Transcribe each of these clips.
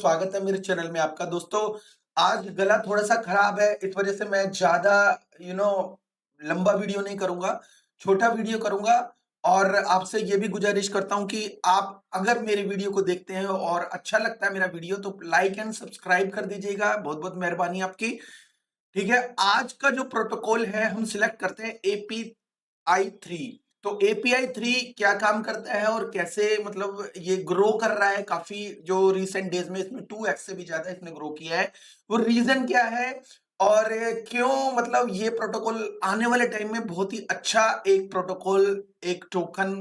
स्वागत है मेरे चैनल में आपका। दोस्तों, आज गला थोड़ा-सा खराब है, इस वजह से मैं ज़्यादा यू नो लंबा वीडियो नहीं करूँगा, छोटा वीडियो करूँगा। और आपसे ये भी गुज़ारिश करता हूँ कि आप अगर मेरे वीडियो को देखते हैं और अच्छा लगता है मेरा वीडियो तो लाइक एंड सब्सक्राइब कर दीजिएगा। बहुत-बहुत मेहरबानी आपकी। ठीक है, आज का जो प्रोटोकॉल है हम सिलेक्ट करते हैं एपीआई 3। तो एपीआई 3 क्या काम करता है और कैसे मतलब ये ग्रो कर रहा है काफी, जो रिसेंट डेज में इसमें 2x से भी ज्यादा इसने ग्रो किया है। वो रीजन क्या है और क्यों मतलब ये प्रोटोकॉल आने वाले टाइम में बहुत ही अच्छा एक प्रोटोकॉल, एक टोकन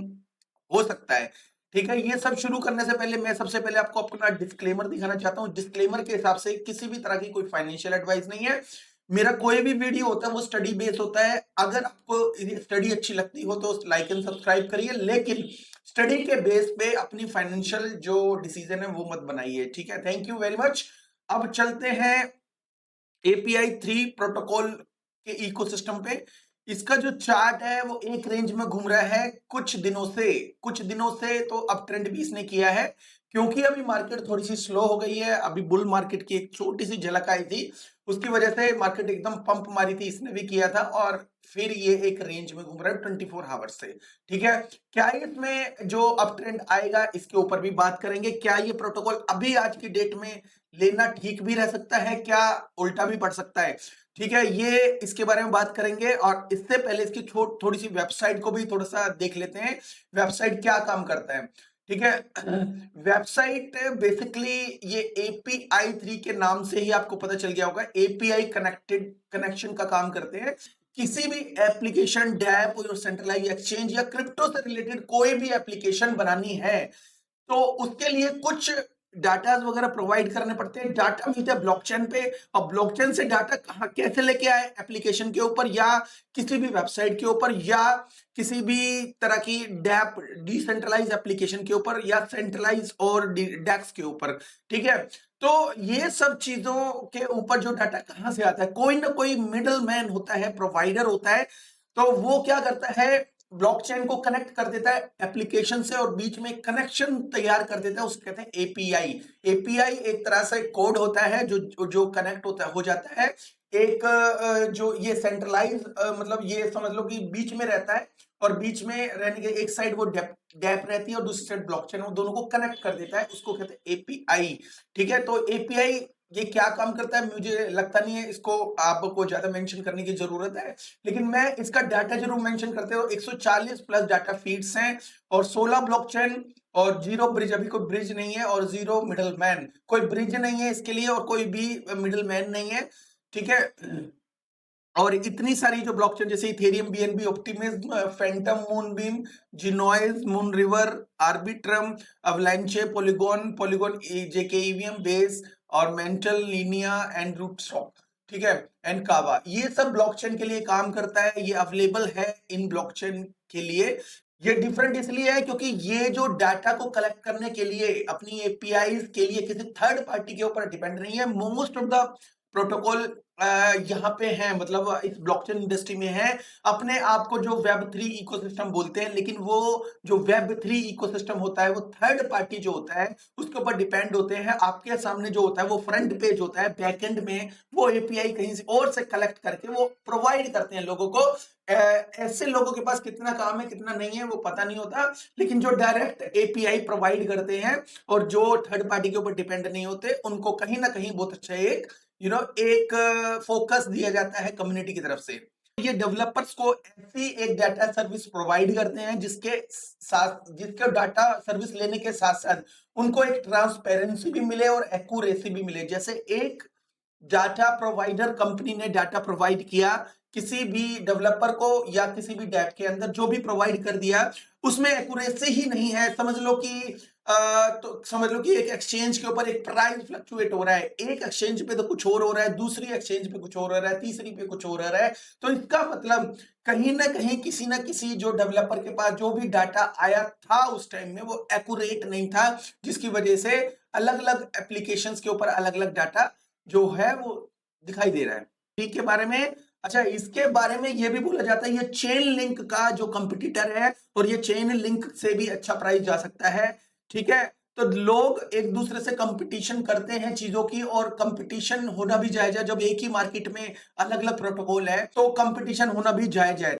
हो सकता है। ठीक है, ये सब शुरू करने से पहले मैं सबसे पहले आपको अपना डिस्क्लेमर दिखाना चाहता हूँ। डिस्क्लेमर के हिसाब से किसी भी तरह की कोई फाइनेंशियल एडवाइस नहीं है। मेरा कोई भी वीडियो होता है वो स्टडी बेस्ड होता है। अगर आपको स्टडी अच्छी लगती हो तो लाइक एंड सब्सक्राइब करिए, लेकिन स्टडी के बेस पे अपनी फाइनेंशियल जो डिसीजन है वो मत बनाइए। ठीक है, थैंक यू वेरी मच। अब चलते हैं एपीआई 3 प्रोटोकॉल के इकोसिस्टम पे। इसका जो चार्ट है वो एक रेंज में घूम रहा है कुछ दिनों से तो अब ट्रेंड भी इसने किया है, क्योंकि अभी मार्केट थोड़ी सी स्लो हो गई है। अभी बुल मार्केट की एक छोटी सी झलक आई थी, उसकी वजह से मार्केट एकदम पंप मारी थी, इसने भी किया था और फिर ये एक रेंज में घूम रहा है 24 आवर्स से। ठीक है, क्या इसमें जो अप ट्रेंड आएगा इसके ऊपर भी बात करेंगे। क्या ये प्रोटोकॉल अभी आज की डेट में लेना ठीक भी रह सकता है, क्या उल्टा भी पड़ सकता है। ठीक है, ये इसके बारे में बात करेंगे और इससे पहले इसकी थोड़ी सी वेबसाइट को भी थोड़ा सा देख लेते हैं। वेबसाइट क्या काम करता है। ठीक है, वेबसाइट बेसिकली ये एपीआई 3 के नाम से ही आपको पता चल गया होगा, एपीआई कनेक्शन का काम करते हैं। किसी भी एप्लीकेशन, डैप और सेंट्रलाइज एक्सचेंज या क्रिप्टो से रिलेटेड कोई भी एप्लीकेशन बनानी है तो उसके लिए कुछ डाटा वगैरह प्रोवाइड करने पड़ते हैं। डाटा मिलता है ब्लॉकचेन पे, और ब्लॉकचेन से डाटा कहाँ कैसे लेके आए, एप्लीकेशन के ऊपर या किसी भी वेबसाइट के ऊपर या किसी भी तरह की डैप, डिसेंट्रलाइज एप्लीकेशन के ऊपर या सेंट्रलाइज और डेक्स के ऊपर। ठीक है, तो ये सब चीजों के ऊपर जो डाटा कहाँ से आता है, कोई ना कोई मिडल मैन होता है, प्रोवाइडर होता है। तो वो क्या करता है, ब्लॉकचेन को कनेक्ट कर देता है एप्लीकेशन से और बीच में कनेक्शन तैयार कर देता है, उसको कहते हैं एपीआई। एपीआई एक तरह से कोड होता है जो जो कनेक्ट होता हो जाता है। एक जो ये सेंट्रलाइज मतलब ये समझ लो कि बीच में रहता है, और बीच में रहने के एक साइड वो डेप डेप रहती है और दूसरी साइड ब्लॉकचेन, वो दोनों को कनेक्ट कर देता है, उसको कहते हैं एपीआई। ठीक है, तो एपीआई ये क्या काम करता है मुझे लगता नहीं है इसको आपको ज्यादा मेंशन करने की जरूरत है, लेकिन मैं इसका डाटा जरूर मेंशन करते हो। 140 प्लस डाटा फीड्स हैं और 16 ब्लॉकचेन और 0 ब्रिज, अभी कोई ब्रिज नहीं है और 0 मिडल मैन, कोई ब्रिज नहीं है इसके लिए और कोई भी मिडल मैन नहीं है। ठीक है, और इतनी सारी जो ब्लॉकचेन जैसे Ethereum, BNB, Optimism, Fantom, Moonbeam, Gnosis, Moon River, Arbitrum, Avalanche, Polygon, Polygon zkEVM Base और मेंटल, लीनिया एंड रूटस्टॉक। ठीक है, एंड कावा, ये सब ब्लॉकचेन के लिए काम करता है। ये अवेलेबल है इन ब्लॉकचेन के लिए। ये डिफरेंट इसलिए है क्योंकि ये जो डाटा को कलेक्ट करने के लिए अपनी एपीआई के लिए किसी थर्ड पार्टी के ऊपर डिपेंड नहीं है। मोस्ट ऑफ द प्रोटोकॉल यहाँ पे है, मतलब इस ब्लॉकचेन इंडस्ट्री में है, अपने आप को जो वेब 3 इकोसिस्टम बोलते हैं, लेकिन वो जो वेब 3 इकोसिस्टम होता है वो थर्ड पार्टी जो होता है उसके ऊपर डिपेंड होते हैं। आपके सामने जो होता है वो फ्रंट पेज होता है, बैकएंड में वो एपीआई कहीं से और से कलेक्ट करके वो प्रोवाइड करते हैं लोगों को। ऐसे लोगों के पास कितना काम है कितना नहीं है वो पता नहीं होता, लेकिन जो डायरेक्ट एपीआई प्रोवाइड करते हैं और जो थर्ड पार्टी के ऊपर डिपेंड नहीं होते उनको कहीं ना कहीं बहुत अच्छा एक एक फोकस दिया जाता है कम्युनिटी की तरफ से। ये डेवलपर्स को ऐसी एक डाटा सर्विस प्रोवाइड करते हैं जिसके डाटा सर्विस लेने के साथ साथ उनको एक ट्रांसपेरेंसी भी मिले और एक्यूरेसी भी मिले। जैसे एक डाटा प्रोवाइडर कंपनी ने डाटा प्रोवाइड किया किसी भी डेवलपर को या किसी भी डैप के अंदर जो भी प्रोवाइड कर दिया, उसमें एक्यूरेसी ही नहीं है। समझ लो कि तो समझ लो कि एक एक्सचेंज के ऊपर एक प्राइस फ्लक्चुएट हो रहा है, एक एक्सचेंज पे तो कुछ और हो रहा है, दूसरी एक्सचेंज पे कुछ और हो रहा है, तीसरी पे कुछ और हो रहा है। तो इसका मतलब कहीं ना कहीं किसी ना किसी जो डेवलपर के पास जो भी डाटा आया था उस टाइम में वो एक्यूरेट नहीं था, जिसकी वजह से अलग अलग एप्लीकेशंस के ऊपर अलग अलग डाटा जो है वो दिखाई दे रहा है। ठीक के बारे में, अच्छा इसके बारे में ये भी बोला जाता है ये चेन लिंक का जो कंपटीटर है और ये चेन लिंक से भी अच्छा प्राइस जा सकता है। ठीक है, तो लोग एक दूसरे से कंपटीशन करते हैं चीजों की, और कंपटीशन होना भी जायज है। जब एक ही मार्केट में अलग अलग प्रोटोकॉल है तो कंपटीशन होना भी जायज है।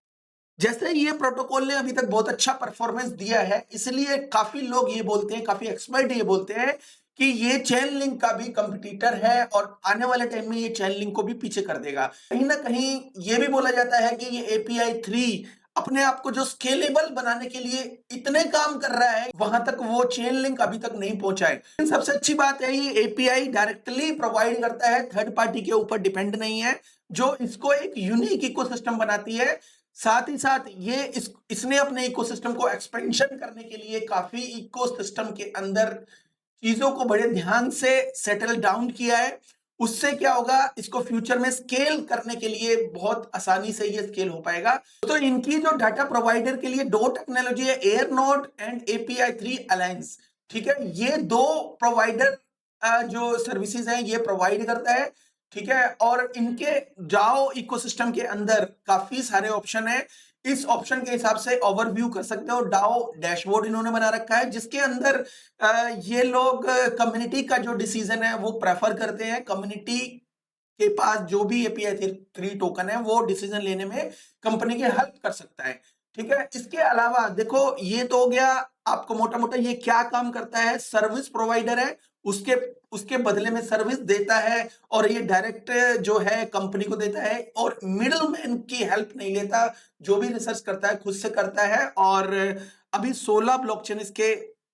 जैसे ये प्रोटोकॉल ने अभी तक बहुत अच्छा परफॉर्मेंस दिया है, इसलिए काफी लोग ये बोलते हैं, काफी एक्सपर्ट ये बोलते हैं कि ये चेन लिंक का भी कंपटीटर है और आने वाले टाइम में ये चेन लिंक को भी पीछे कर देगा। कहीं ना कहीं ये भी बोला जाता है कि ये API 3 अपने आप को जो स्केलेबल बनाने के लिए इतने काम कर रहा है, वहां तक वो चेन लिंक अभी तक नहीं पहुंचा है। सबसे अच्छी बात है, ये API डायरेक्टली प्रोवाइड करता है, थर्ड पार्टी के ऊपर डिपेंड नहीं है, जो इसको एक यूनिक इकोसिस्टम बनाती है। साथ ही साथ ये इसने अपने इकोसिस्टम को एक्सपेंशन करने के लिए काफी इकोसिस्टम के अंदर चीजों को बड़े ध्यान से सेटल डाउन किया है। उससे क्या होगा, इसको फ्यूचर में स्केल करने के लिए बहुत आसानी से ये स्केल हो पाएगा। तो इनकी जो डाटा प्रोवाइडर के लिए दो टेक्नोलॉजी है, एयरनोड एंड API 3 अलायंस। ठीक है, ये दो प्रोवाइडर जो सर्विसेज हैं ये प्रोवाइड करता है। ठीक है, और इनके जाओ इकोसिस्टम के अंदर काफी सारे ऑप्शन है। इस ऑप्शन के हिसाब से ओवरव्यू कर सकते हो। डाओ डैशबोर्ड इन्होंने बना रखा है, जिसके अंदर ये लोग कम्युनिटी का जो डिसीजन है वो प्रेफर करते हैं। कम्युनिटी के पास जो भी API 3 टोकन है वो डिसीजन लेने में कंपनी की हेल्प कर सकता है। ठीक है, इसके अलावा देखो, ये तो हो गया आपको मोटा मोटा ये क्या काम करता है। सर्विस प्रोवाइडर है, उसके उसके बदले में सर्विस देता है, और ये डायरेक्ट जो है कंपनी को देता है, और मिडल मैन की हेल्प नहीं लेता। जो भी रिसर्च करता है खुद से करता है। और अभी 16 ब्लॉकचेन इसके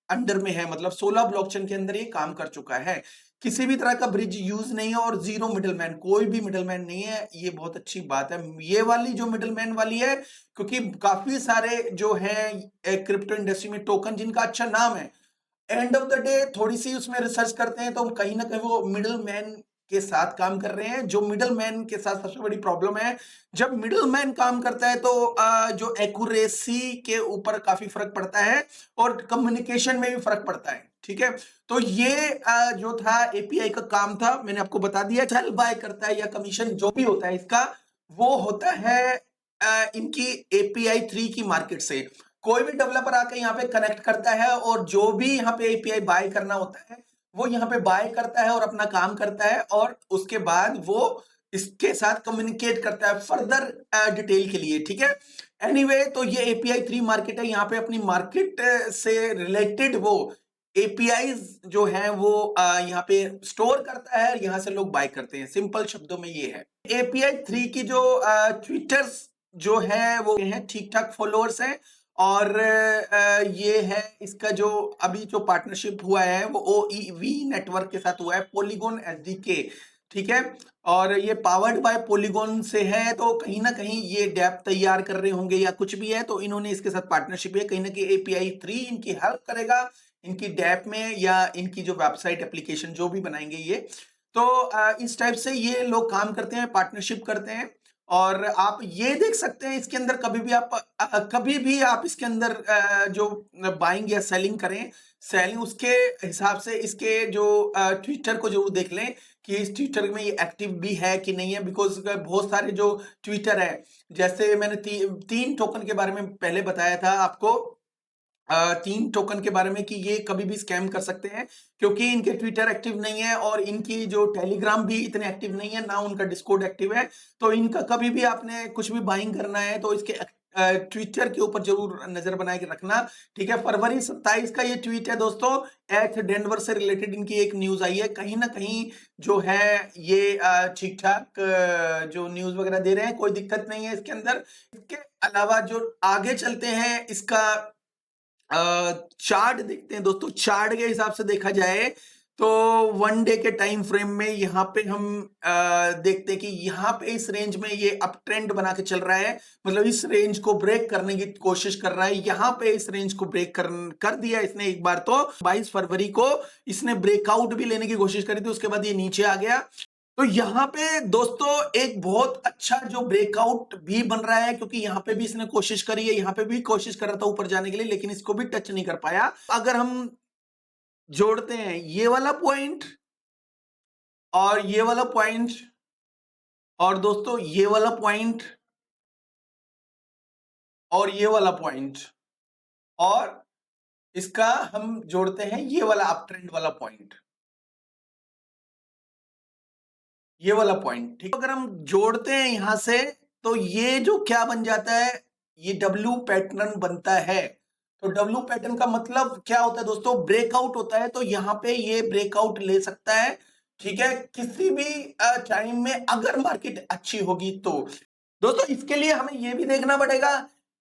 अंडर में है, मतलब 16 ब्लॉकचेन के अंदर ये काम कर चुका है। किसी भी तरह का ब्रिज यूज नहीं है, और जीरो मिडलमैन, कोई भी मिडलमैन नहीं है। ये बहुत अच्छी बात है, ये वाली जो मिडलमैन वाली है, क्योंकि काफी सारे जो है क्रिप्टो इंडस्ट्री में टोकन जिनका अच्छा नाम है, एंड ऑफ द डे थोड़ी सी उसमें रिसर्च करते हैं तो कहीं ना कहीं वो मिडिल मैन के साथ काम कर रहे हैं। जो मिडिल मैन के साथ सबसे बड़ी प्रॉब्लम है, जब मिडिल मैन काम करता है तो जो एक्यूरेसी के ऊपर काफी फर्क पड़ता है, और कम्युनिकेशन में भी फर्क पड़ता है। ठीक है, तो ये जो था API का काम था, मैंने आपको बता दिया। सेल बाय करता है या कमीशन जो भी होता है इसका, वो होता है इनकी API 3 की मार्केट से। कोई भी डेवलपर आकर यहाँ पे कनेक्ट करता है, और जो भी यहाँ पे API बाय करना होता है वो यहाँ पे बाय करता है और अपना काम करता है, और उसके बाद वो इसके साथ कम्युनिकेट करता है फर्दर डिटेल के लिए। ठीक है, एनीवे तो ये API 3 मार्केट है, यहाँ पे अपनी मार्केट से रिलेटेड वो APIs जो है वो यहाँ पे स्टोर करता है, यहाँ से लोग बाय करते हैं। सिंपल शब्दों में ये है। API 3 की जो ट्विटर्स जो है वो हैं, ठीक ठाक फॉलोअर्स हैं। और ये है इसका जो अभी जो पार्टनरशिप हुआ है वो OEV नेटवर्क के साथ हुआ है, पॉलीगॉन SDK। ठीक है, और ये पावर्ड बाय पॉलीगॉन से है, तो कहीं ना कहीं ये डैप तैयार कर रहे होंगे या कुछ भी है, तो इन्होंने इसके साथ पार्टनरशिप है। कहीं ना कहीं API 3 इनकी हेल्प करेगा इनकी डैप में, या इनकी जो वेबसाइट एप्लीकेशन जो भी बनाएंगे ये। तो इस टाइप से ये लोग काम करते हैं, पार्टनरशिप करते हैं। और आप ये देख सकते हैं इसके अंदर कभी भी आप इसके अंदर जो बाइंग या सेलिंग करें, सेलिंग उसके हिसाब से इसके जो ट्विटर को जरूर देख लें कि इस ट्विटर में ये एक्टिव भी है कि नहीं है। बिकॉज बहुत सारे जो ट्विटर है, जैसे मैंने 3 टोकन के बारे में पहले बताया था आपको, 3 टोकन के बारे में कि ये कभी भी स्कैम कर सकते हैं, क्योंकि इनके ट्विटर एक्टिव नहीं है, और इनकी जो टेलीग्राम भी इतने एक्टिव नहीं है, ना उनका डिस्कॉर्ड एक्टिव है। तो इनका कभी भी आपने कुछ भी बाइंग करना है तो इसके ट्विटर के ऊपर जरूर नजर बना के रखना। ठीक है, फरवरी 27 का ये ट्वीट है दोस्तों। एथ डेनवर से रिलेटेड इनकी एक न्यूज आई है, कहीं ना कहीं जो है ये ठीक ठाक जो न्यूज वगैरह दे रहे हैं, कोई दिक्कत नहीं है इसके अंदर। इसके अलावा जो आगे चलते हैं, इसका चार्ट देखते हैं दोस्तों। चार्ट के हिसाब से देखा जाए तो 1 डे के टाइम फ्रेम में यहाँ पे हम देखते हैं कि यहाँ पे इस रेंज में ये अप ट्रेंड बना के चल रहा है, मतलब इस रेंज को ब्रेक करने की कोशिश कर रहा है। यहाँ पे इस रेंज को ब्रेक कर दिया इसने एक बार, तो 22 फरवरी को इसने ब्रेकआउट भी लेने की कोशिश करी थी, उसके बाद ये नीचे आ गया। तो यहाँ पे दोस्तों एक बहुत अच्छा जो ब्रेकआउट भी बन रहा है, क्योंकि यहाँ पे भी इसने कोशिश करी है, यहाँ पे भी कोशिश कर रहा था ऊपर जाने के लिए, लेकिन इसको भी टच नहीं कर पाया। अगर हम जोड़ते हैं ये वाला पॉइंट और ये वाला पॉइंट, और दोस्तों ये वाला पॉइंट और ये वाला पॉइंट, और इसका हम जोड़ते हैं ये वाला अप ट्रेंड वाला पॉइंट, ये वाला पॉइंट, ठीक। अगर हम जोड़ते हैं यहां से तो ये जो क्या बन जाता है, ये डब्ल्यू पैटर्न बनता है। तो डब्ल्यू पैटर्न का मतलब क्या होता है दोस्तों, ब्रेकआउट होता है। तो यहां पे ये ब्रेकआउट ले सकता है, ठीक है, किसी भी टाइम में अगर मार्केट अच्छी होगी तो। दोस्तों इसके लिए हमें यह भी देखना पड़ेगा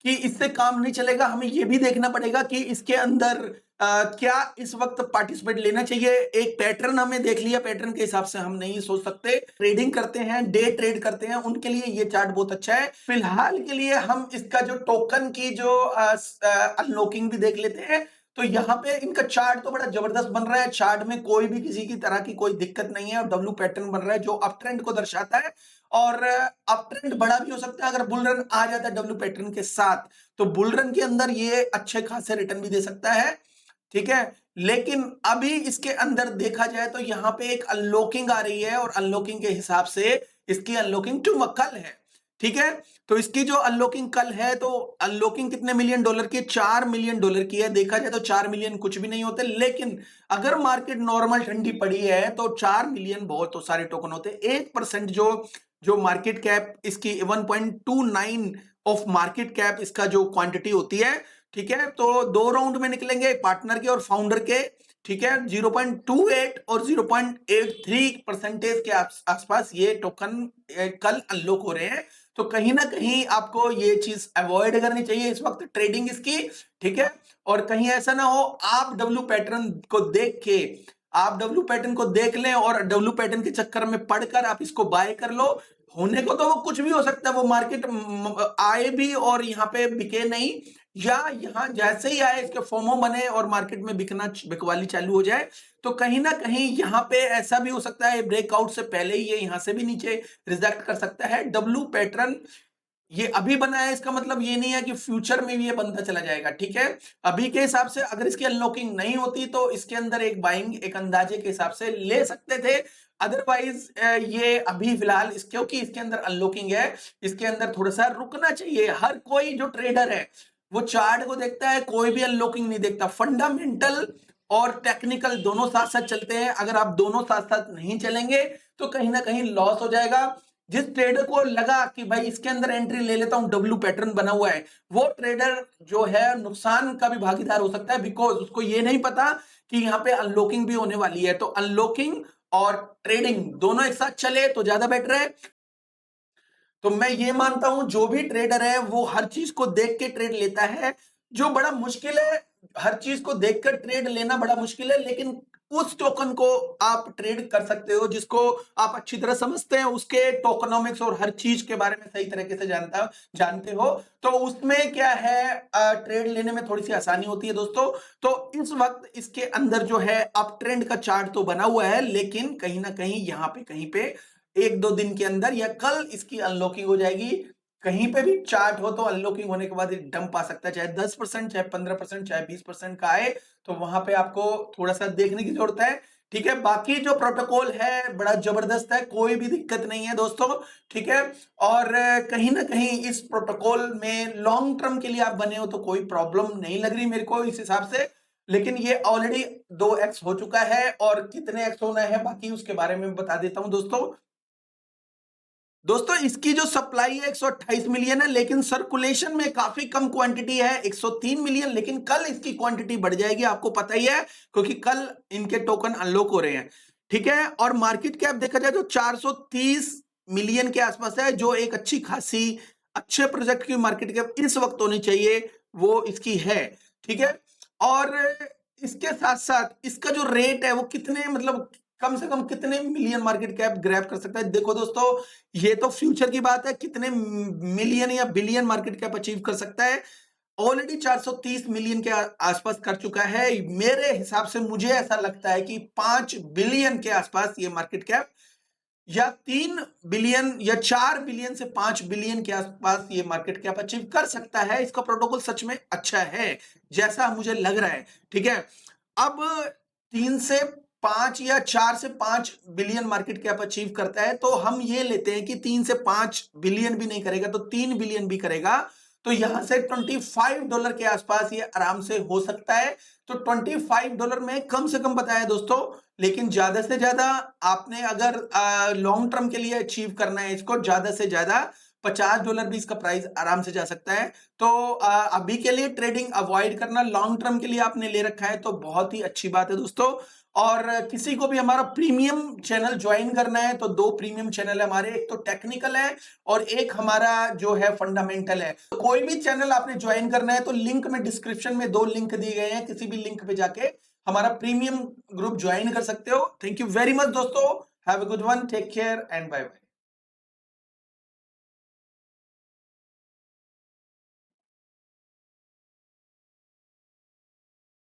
कि इससे काम नहीं चलेगा, हमें यह भी देखना पड़ेगा कि इसके अंदर क्या इस वक्त पार्टिसिपेट लेना चाहिए। एक पैटर्न हमने देख लिया, पैटर्न के हिसाब से हम नहीं सोच सकते। ट्रेडिंग करते हैं, डे ट्रेड करते हैं, उनके लिए ये चार्ट बहुत अच्छा है। फिलहाल के लिए हम इसका जो टोकन की जो अनलॉकिंग भी देख लेते हैं। तो यहाँ पे इनका चार्ट तो बड़ा जबरदस्त बन रहा है, चार्ट में कोई भी किसी की तरह की कोई दिक्कत नहीं है, और डब्ल्यू पैटर्न बन रहा है जो अप ट्रेंड को दर्शाता है। और अप ट्रेंड बड़ा भी हो सकता है अगर बुल रन आ जाता है डब्ल्यू पैटर्न के साथ, तो बुल रन के अंदर ये अच्छे खासे रिटर्न भी दे सकता है, ठीक है। लेकिन अभी इसके अंदर देखा जाए तो यहां पे एक अनलॉकिंग आ रही है, और अनलॉकिंग के हिसाब से इसकी अनलॉकिंग टू कल है, ठीक है। तो इसकी जो अनलॉकिंग कल है, तो अनलॉकिंग कितने मिलियन डॉलर की, 4 मिलियन डॉलर की है। देखा जाए तो 4 मिलियन कुछ भी नहीं होते, लेकिन अगर मार्केट नॉर्मल ठंडी पड़ी है तो 4 मिलियन बहुत तो सारे टोकन होते हैं। 1% जो जो मार्केट कैप इसकी 1.29 ऑफ मार्केट कैप इसका जो क्वांटिटी होती है, ठीक है। तो 2 राउंड में निकलेंगे, पार्टनर के और फाउंडर के, ठीक है। 0.28 और 0.83 परसेंटेज के आसपास ये टोकन कल अनलॉक हो रहे हैं। तो कहीं ना कहीं आपको ये चीज अवॉइड करनी चाहिए इस वक्त ट्रेडिंग इसकी, ठीक है। और कहीं ऐसा ना हो आप डब्ल्यू पैटर्न को देख के, आप डब्ल्यू पैटर्न को देख लें और डब्ल्यू पैटर्न के चक्कर में पढ़कर आप इसको बाय कर लो। होने को तो वो कुछ भी हो सकता है, वो मार्केट आए भी और यहाँ पे बिके नहीं, या यहाँ जैसे ही आए इसके फोमो बने और मार्केट में बिकवाली चालू हो जाए। तो कहीं ना कहीं यहाँ पे ऐसा भी हो सकता है ब्रेकआउट से पहले ही ये यहाँ से भी नीचे रिजेक्ट कर सकता है। डब्ल्यू पैटर्न ये अभी बना है, इसका मतलब ये नहीं है कि फ्यूचर में भी ये बनता चला जाएगा, ठीक है। अभी के हिसाब से अगर इसकी अनलॉकिंग नहीं होती तो इसके अंदर एक बाइंग एक अंदाजे के हिसाब से ले सकते थे। अदरवाइज ये अभी फिलहाल क्योंकि इसके अंदर अनलॉकिंग है, इसके अंदर थोड़ा सा रुकना चाहिए। हर कोई जो ट्रेडर है वो चार्ट को देखता है, कोई भी अनलॉकिंग नहीं देखता। फंडामेंटल और टेक्निकल दोनों साथ साथ चलते हैं। अगर आप दोनों साथ साथ नहीं चलेंगे तो कहीं ना कहीं लॉस हो जाएगा। जिस ट्रेडर को लगा कि भाई इसके अंदर एंट्री ले लेता हूं, डब्ल्यू पैटर्न बना हुआ है, वो ट्रेडर जो है नुकसान का भी भागीदार हो सकता है, बिकॉज उसको ये नहीं पता कि यहां पे अनलॉकिंग भी होने वाली है। तो अनलॉकिंग और ट्रेडिंग दोनों एक साथ चले तो ज्यादा बेटर है। तो मैं ये मानता हूं जो भी ट्रेडर है वो हर चीज को देख के ट्रेड लेता है। जो बड़ा मुश्किल है, हर चीज को देखकर ट्रेड लेना बड़ा मुश्किल है, लेकिन उस टोकन को आप ट्रेड कर सकते हो जिसको आप अच्छी तरह समझते हैं, उसके टोकनोमिक्स और हर चीज के बारे में सही तरीके से जानते हो, तो उसमें क्या है ट्रेड लेने में थोड़ी सी आसानी होती है दोस्तों। तो इस वक्त इसके अंदर जो है अप ट्रेंड का चार्ट तो बना हुआ है, लेकिन कहीं ना कहीं यहाँ पे कहीं पे 1-2 दिन के अंदर या कल इसकी अनलॉकिंग हो जाएगी। कहीं पे भी चार्ट हो तो अनलॉकिंग होने के बाद एक डंप आ सकता है, चाहे 10%, चाहे 15%, चाहे 20% का आए। तो वहां पे आपको थोड़ा सा देखने की जरूरत है, ठीक है। बाकी जो प्रोटोकॉल है बड़ा जबरदस्त है, कोई भी दिक्कत नहीं है दोस्तों, ठीक है। और कहीं ना कहीं इस प्रोटोकॉल में लॉन्ग टर्म के लिए आप बने हो तो कोई प्रॉब्लम नहीं लग रही मेरे को इस हिसाब से। लेकिन ये ऑलरेडी 2x हो चुका है, और कितने एक्स होना है बाकी उसके बारे में बता देता हूं दोस्तों। दोस्तों इसकी जो सप्लाई है 128 मिलियन है, लेकिन सर्कुलेशन में काफी कम क्वांटिटी है 103 मिलियन। लेकिन कल इसकी क्वांटिटी बढ़ जाएगी, आपको पता ही है, क्योंकि कल इनके टोकन अनलॉक हो रहे हैं, ठीक है। और मार्केट कैप देखा जाए तो 430 मिलियन के आसपास है, जो एक अच्छी खासी अच्छे प्रोजेक्ट की मार्केट कैप इस वक्त होनी चाहिए, वो इसकी है, ठीक है। और इसके साथ साथ इसका जो रेट है वो कितने, मतलब कम से कम कितने मिलियन मार्केट कैप ग्रैब कर सकता है। देखो दोस्तों ये तो फ्यूचर की बात है, कितने मिलियन या बिलियन मार्केट कैप अचीव कर सकता है। ऑलरेडी 430 मिलियन के आसपास कर चुका है। मेरे हिसाब से मुझे ऐसा लगता है कि 5 बिलियन के आसपास ये मार्केट कैप, या 3 बिलियन या 4 बिलियन से 5 बिलियन के आसपास ये मार्केट कैप अचीव कर सकता है। इसका प्रोटोकॉल सच में अच्छा है जैसा मुझे लग रहा है, ठीक है। अब 3 से 5 या 4 से 5 बिलियन मार्केट कैप अचीव करता है, तो हम ये लेते हैं कि 3 से 5 बिलियन भी नहीं करेगा तो 3 बिलियन भी करेगा, तो यहां से $25 के आसपास ये आराम से हो सकता है। तो $25 में कम से कम बताया दोस्तों, लेकिन ज्यादा से ज्यादा आपने अगर लॉन्ग टर्म के लिए अचीव करना है इसको, ज्यादा से ज्यादा $50 भी इसका प्राइस आराम से जा सकता है। तो अभी के लिए ट्रेडिंग अवॉइड करना, लॉन्ग टर्म के लिए आपने ले रखा है तो बहुत ही अच्छी बात है दोस्तों। और किसी को भी हमारा प्रीमियम चैनल ज्वाइन करना है तो 2 प्रीमियम चैनल है हमारे, एक तो टेक्निकल है और एक हमारा जो है फंडामेंटल है। तो कोई भी चैनल आपने ज्वाइन करना है तो लिंक में डिस्क्रिप्शन में 2 लिंक दिए गए हैं, किसी भी लिंक पे जाके हमारा प्रीमियम ग्रुप ज्वाइन कर सकते हो। थैंक यू वेरी मच दोस्तों, have a good one, take care and bye bye.